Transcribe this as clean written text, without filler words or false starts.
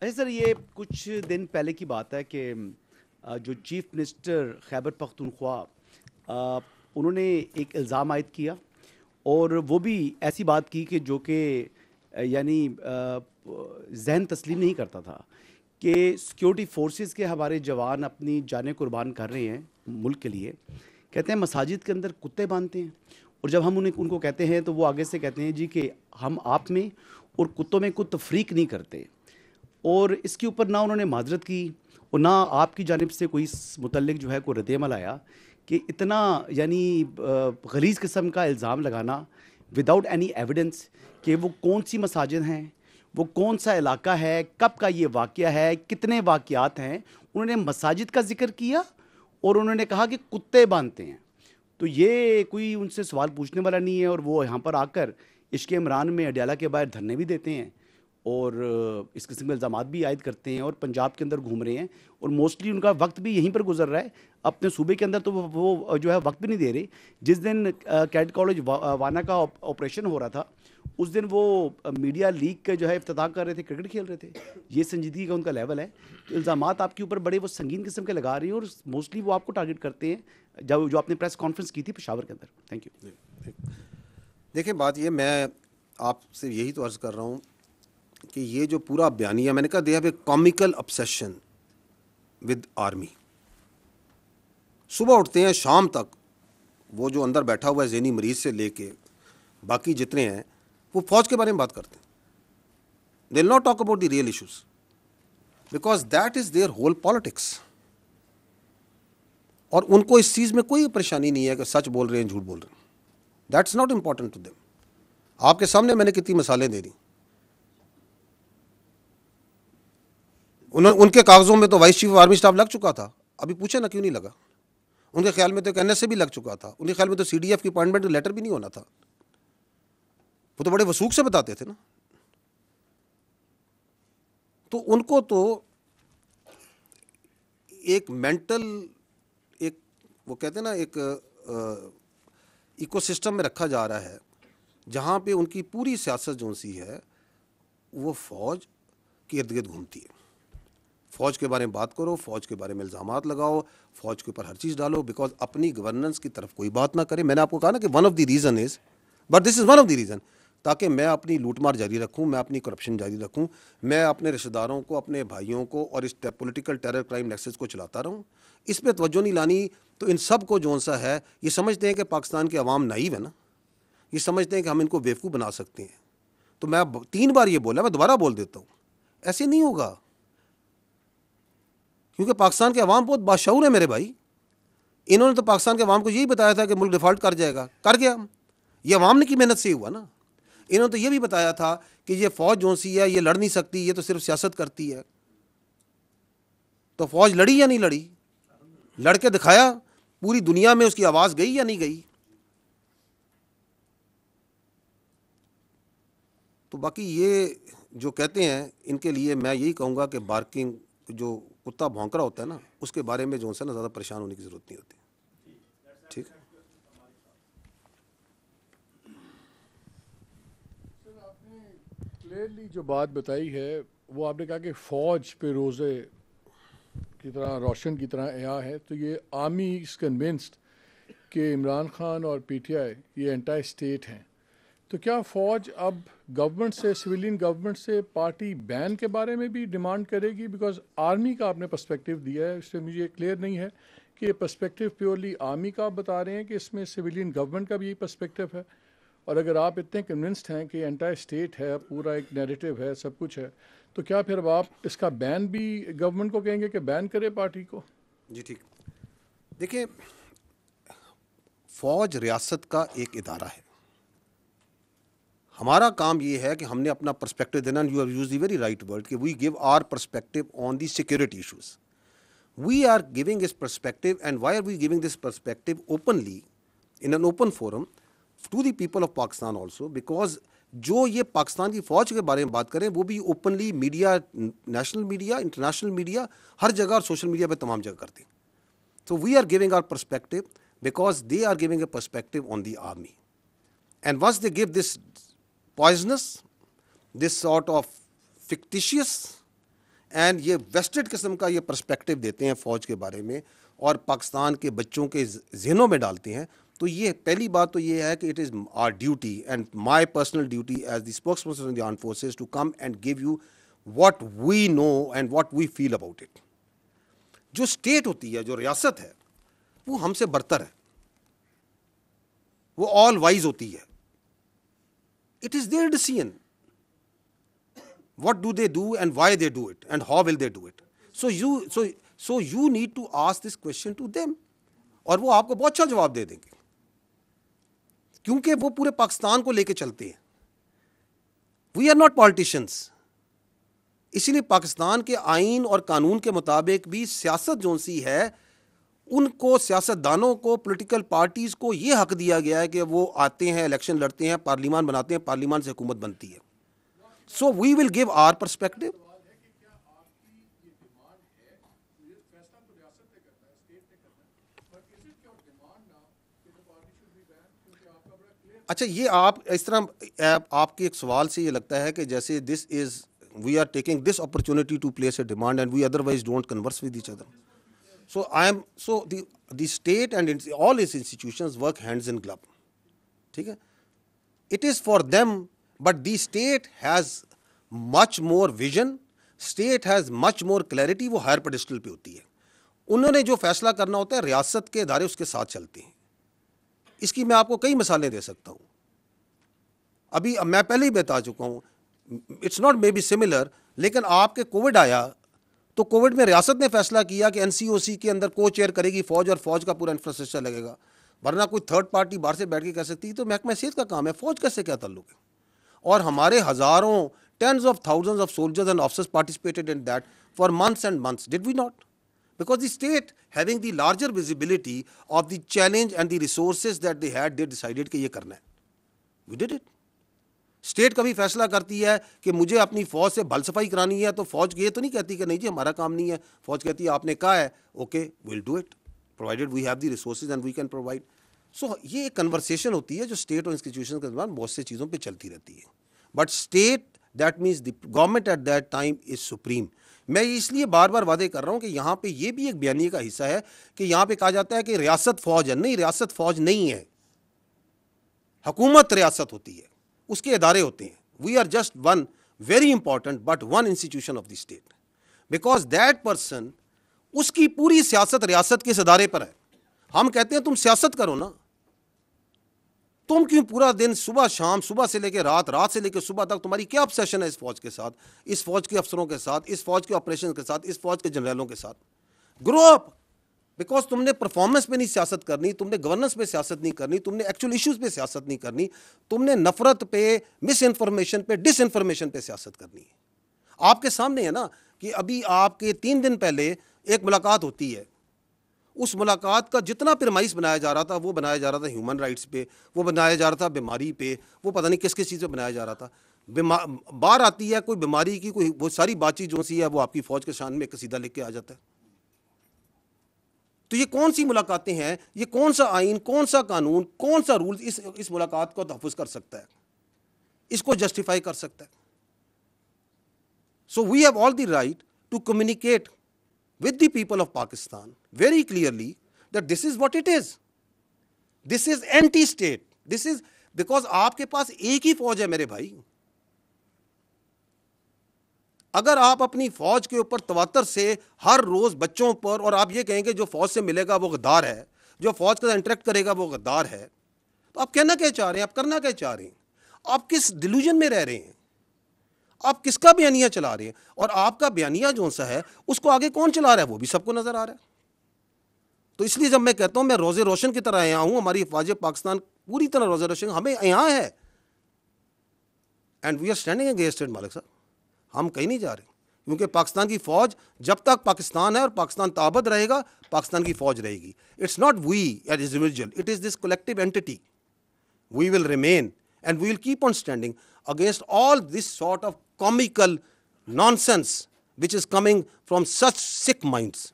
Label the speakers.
Speaker 1: اچھا سر، یہ کچھ دن پہلے کی بات ہے کہ جو چیف منسٹر خیبر پختونخوا، انہوں نے ایک الزام عائد کیا، اور وہ بھی ایسی بات کی کہ جو کہ یعنی ذہن تسلیم نہیں کرتا تھا کہ سیکیورٹی فورسز کے ہمارے جوان اپنی جانیں قربان کر رہے ہیں ملک کے لیے. کہتے ہیں مساجد کے اندر کتے باندھتے ہیں، اور جب ہم ان کو کہتے ہیں تو وہ آگے سے کہتے ہیں جی کہ ہم آپ میں اور کتوں میں کوئی تفریق نہیں کرتے. اور اس کے اوپر نہ انہوں نے معذرت کی اور نہ آپ کی جانب سے کوئی اس متعلق جو ہے کوئی رد عمل آیا کہ اتنا یعنی غلیظ قسم کا الزام لگانا وداؤٹ اینی ایویڈنس کہ وہ کون سی مساجد ہیں، وہ کون سا علاقہ ہے، کب کا یہ واقعہ ہے، کتنے واقعات ہیں. انہوں نے مساجد کا ذکر کیا اور انہوں نے کہا کہ کتے باندھتے ہیں. تو یہ کوئی ان سے سوال پوچھنے والا نہیں ہے، اور وہ یہاں پر آ کر عشق عمران میں اڈیالہ کے باہر دھرنے بھی دیتے ہیں اور اس قسم کے الزامات بھی عائد کرتے ہیں اور پنجاب کے اندر گھوم رہے ہیں، اور موسٹلی ان کا وقت بھی یہیں پر گزر رہا ہے. اپنے صوبے کے اندر تو وہ جو ہے وقت بھی نہیں دے رہے. جس دن کیڈ کالج وانا کا آپریشن ہو رہا تھا، اس دن وہ میڈیا لیگ کا جو ہے افتتاح کر رہے تھے، کرکٹ کھیل رہے تھے. یہ سنجیدگی کا ان کا لیول ہے. تو الزامات آپ کے اوپر بڑے وہ سنگین قسم کے لگا رہے ہیں، اور موسٹلی وہ آپ کو ٹارگٹ کرتے ہیں جو آپ نے پریس کانفرنس کی تھی پشاور کے اندر. Thank you.
Speaker 2: دیکھیں بات یہ، میں آپ سے یہی تو عرض کر رہا ہوں کہ یہ جو پورا بیانیہ، میں نے کہا they have a comical obsession with army. صبح اٹھتے ہیں شام تک وہ جو اندر بیٹھا ہوا ہے ذہنی مریض سے لے کے باقی جتنے ہیں، وہ فوج کے بارے میں بات کرتے ہیں. They will not talk about the real issues because that is their whole politics. اور ان کو اس چیز میں کوئی پریشانی نہیں ہے کہ سچ بول رہے ہیں جھوٹ بول رہے ہیں. That's not important to them. آپ کے سامنے میں نے کتنی مثالیں دے دی. ان کے کاغذوں میں تو vice chief of army staff لگ چکا تھا. ابھی پوچھے نا کیوں نہیں لگا. ان کے خیال میں تو ایک این ایس سے بھی لگ چکا تھا. ان کے خیال میں تو سی ڈی ایف کی اپوائنٹمنٹ لیٹر بھی نہیں ہونا تھا. وہ تو بڑے وثوق سے بتاتے تھے نا. تو ان کو تو ایک مینٹل، ایک وہ کہتے ہیں نا ایک ایکو سسٹم میں رکھا جا رہا ہے جہاں پہ ان کی پوری سیاست جو سی ہے وہ فوج کے ارد گرد گھومتی ہے. فوج کے بارے میں بات کرو، فوج کے بارے میں الزامات لگاؤ، فوج کے اوپر ہر چیز ڈالو، بیکاز اپنی گورننس کی طرف کوئی بات نہ کرے. میں نے آپ کو کہا نا کہ one of the reason is, but this is one of the reason, تاکہ میں اپنی لوٹ مار جاری رکھوں، میں اپنی کرپشن جاری رکھوں، میں اپنے رشتہ داروں کو، اپنے بھائیوں کو اور اس پولیٹیکل ٹیرر کرائم نیکسس کو چلاتا رہوں. اس پہ توجہ نہیں لانی. تو ان سب کو جو سا ہے، یہ سمجھتے ہیں کہ پاکستان کے عوام نائیو ہے نا، یہ سمجھتے ہیں کہ ہم ان کو بیوقوف بنا سکتے ہیں. تو میں 3 بار یہ بولا، میں دوبارہ بول دیتا ہوں، ایسے نہیں ہوگا. کیونکہ پاکستان کے عوام بہت باشعور ہے میرے بھائی. انہوں نے تو پاکستان کے عوام کو یہی بتایا تھا کہ ملک ڈیفالٹ کر جائے گا، کر گیا. یہ عوام نے کی محنت سے ہی ہوا نا. انہوں نے تو یہ بھی بتایا تھا کہ یہ فوج جو سی ہے یہ لڑ نہیں سکتی، یہ تو صرف سیاست کرتی ہے. تو فوج لڑی یا نہیں لڑی؟ لڑ کے دکھایا. پوری دنیا میں اس کی آواز گئی یا نہیں گئی؟ تو باقی یہ جو کہتے ہیں ان کے لیے میں یہی کہوں گا کہ بارکنگ، جو کتا بھونک رہا ہوتا ہے نا، اس کے بارے میں جو ہے نا زیادہ پریشان ہونے کی ضرورت نہیں ہوتی. ٹھیک ہے.
Speaker 3: سر آپ نے کلیئرلی جو بات بتائی ہے وہ آپ نے کہا کہ فوج پہ روزے کی طرح روشن کی طرح عیاں ہے. تو یہ آرمی از کنونسڈ کہ عمران خان اور پی ٹی آئی یہ انٹائی اسٹیٹ ہیں. تو کیا فوج اب گورنمنٹ سے، سویلین گورنمنٹ سے پارٹی بین کے بارے میں بھی ڈیمانڈ کرے گی؟ بیکاز آرمی کا آپ نے پرسپیکٹیو دیا ہے، اس سے مجھے کلیئر نہیں ہے کہ یہ پرسپیکٹیو پیورلی آرمی کا آپ بتا رہے ہیں کہ اس میں سویلین گورنمنٹ کا بھی یہی پرسپیکٹیو ہے. اور اگر آپ اتنے کنونسڈ ہیں کہ انٹائر اسٹیٹ ہے، پورا ایک نیریٹو ہے، سب کچھ ہے، تو کیا پھر اب آپ اس کا بین بھی گورنمنٹ کو کہیں گے کہ بین کرے پارٹی کو؟
Speaker 2: جی ٹھیک. دیکھیں، فوج ریاست کا ایک ادارہ ہے. ہمارا کام یہ ہے کہ ہم نے اپنا پرسپیکٹو دینا. You have used the very right word کہ we give our perspective on the security issues. We are giving this perspective. And why are we giving this perspective openly in an open forum to the people of Pakistan also? Because جو یہ پاکستان کی فوج کے بارے میں بات کریں وہ بھی openly media, national media, international media, ہر جگہ اور سوشل میڈیا پہ تمام جگہ کرتے ہیں. So we are giving our perspective because they are giving a perspective on the army. And once they give this poisonous, this sort of fictitious, and یہ vested قسم کا یہ پرسپیکٹو دیتے ہیں فوج کے بارے میں اور پاکستان کے بچوں کے ذہنوں میں ڈالتے ہیں. تو یہ پہلی بات تو یہ ہے کہ it is our duty and my personal duty as the spokesperson of the armed forces to come and give you what we know and what we feel about it. جو اسٹیٹ ہوتی ہے, جو ریاست ہے, وہ ہم سے برتر ہے, وہ آل وائز ہوتی ہے. It is there decision what do they do and why they do it and how will they do it. So you need to ask this question to them اور وہ آپ کو بہت اچھا جواب دے دیں گے کیونکہ وہ پورے پاکستان کو لے کے چلتے ہیں. We are not politicians. اسی لیے پاکستان کے آئین اور قانون کے مطابق بھی سیاست جو سی ہے ان کو, سیاست دانوں کو, پولیٹیکل پارٹیز کو یہ حق دیا گیا ہے کہ وہ آتے ہیں, الیکشن لڑتے ہیں, پارلیمان بناتے ہیں, پارلیمان سے حکومت بنتی ہے. So we will give our perspective. اچھا, یہ آپ اس طرح آپ کے ایک سوال سے یہ لگتا ہے کہ جیسے this is we are taking this opportunity to place a demand and we otherwise don't converse with each other. So the state and all its institutions work hands in glove. ٹھیک ہے, it is for them. But the state has much more vision, state has much more clarity. وہ higher pedestal پہ ہوتی ہے. انہوں نے جو فیصلہ کرنا ہوتا ہے, ریاست کے ادارے اس کے ساتھ چلتے ہیں. اس کی میں آپ کو کئی مثالیں دے سکتا ہوں. ابھی میں پہلے ہی بتا چکا ہوں, it's not may be similar, لیکن آپ کے کووڈ آیا تو کووڈ میں ریاست نے فیصلہ کیا کہ NCOC کے اندر کو چیئر کرے گی فوج اور فوج کا پورا انفراسٹرکچر لگے گا. ورنہ کوئی تھرڈ پارٹی باہر سے بیٹھ کے کہہ سکتی, تو محکمہ صحت کا کام ہے, فوج کا سے کیا تعلق ہے. اور ہمارے ہزاروں, tens of thousands of soldiers and officers participated in that for months and months. Did we not? Because the state having the larger visibility of the challenge and the resources that they had, they decided کہ یہ کرنا ہے. We did it. State کبھی فیصلہ کرتی ہے کہ مجھے اپنی فوج سے بھل صفائی کرانی ہے تو فوج یہ تو نہیں کہتی کہ نہیں جی ہمارا کام نہیں ہے. فوج کہتی ہے آپ نے کہا ہے, okay we'll do it provided we have the resources and we can provide. سو یہ ایک کنورسیشن ہوتی ہے جو اسٹیٹ اور انسٹیٹیوشن کے دوران بہت سی چیزوں پہ چلتی رہتی ہے. But state that means the government at that time is supreme. میں اس لیے بار بار وعدے کر رہا ہوں کہ یہاں پہ یہ بھی ایک بیانیے کا حصہ ہے کہ یہاں پہ کہا جاتا ہے کہ ریاست فوج ہے. نہیں, ریاست فوج نہیں ہے, حکومت ریاست ہوتی ہے, اس کے ادارے ہوتے ہیں. We are just one very important but one institution of the state because that person, اس کی پوری سیاست ریاست کے اس ادارے پر ہے. ہم کہتے ہیں تم سیاست کرو نا, تم کیوں پورا دن صبح شام, صبح سے لے کے رات, رات سے لے کے صبح تک تمہاری کیا obsession ہے اس فوج کے ساتھ, اس فوج کے افسروں کے ساتھ, اس فوج کے آپریشن کے ساتھ, اس فوج کے جنرلوں کے ساتھ. گرو اپ, بیکاز تم نے پرفارمنس پہ نہیں سیاست کرنی, تم نے گورننس پہ سیاست نہیں کرنی, تم نے ایکچوئل ایشوز پہ سیاست نہیں کرنی, تم نے نفرت پہ, مس انفارمیشن پہ, ڈس انفارمیشن پہ سیاست کرنی ہے. آپ کے سامنے ہے نا کہ ابھی آپ کے 3 دن پہلے ایک ملاقات ہوتی ہے. اس ملاقات کا جتنا پرمائز بنایا جا رہا تھا وہ بنایا جا رہا تھا ہیومن رائٹس پہ, وہ بنایا جا رہا تھا بیماری پہ, وہ پتہ نہیں کس کس چیز پہ بنایا جا رہا تھا. باہر آتی ہے کوئی بیماری کی کوئی وہ ساری بات چیت جو سی ہے وہ آپ کی فوج کے شان میں قصیدہ لکھ کے آ جاتا ہے. تو یہ کون سی ملاقاتیں ہیں, یہ کون سا آئین, کون سا قانون, کون سا رول اس ملاقات کو تحفظ کر سکتا ہے, اس کو جسٹیفائی کر سکتا ہے. So we have all the right to communicate with the people of Pakistan very clearly that this is what it is. This is anti-state. This is because آپ کے پاس ایک ہی فوج ہے میرے بھائی. اگر آپ اپنی فوج کے اوپر تواتر سے ہر روز بچوں پر اور آپ یہ کہیں گے جو فوج سے ملے گا وہ غدار ہے, جو فوج کے ساتھ انٹریکٹ کرے گا وہ غدار ہے, تو آپ کہنا کیا چاہ رہے ہیں, آپ کرنا کیا چاہ رہے ہیں, آپ کس ڈیلوژن میں رہ رہے ہیں, آپ کس کا بیانیہ چلا رہے ہیں, اور آپ کا بیانیہ جو سا ہے اس کو آگے کون چلا رہا ہے وہ بھی سب کو نظر آ رہا ہے. تو اس لیے جب میں کہتا ہوں میں روزے روشن کی طرح یہاں ہوں, ہماری افواج پاکستان پوری طرح روزے روشن ہمیں یہاں ہے, and we are standing against it. مالک صاحب ہم کہیں نہیں جا رہے, کیونکہ پاکستان کی فوج جب تک پاکستان ہے اور پاکستان تابد رہے گا پاکستان کی فوج رہے گی. It's not we as individual, it is this collective entity. We will remain and we will keep on standing against all this sort of comical nonsense which is coming from such sick minds.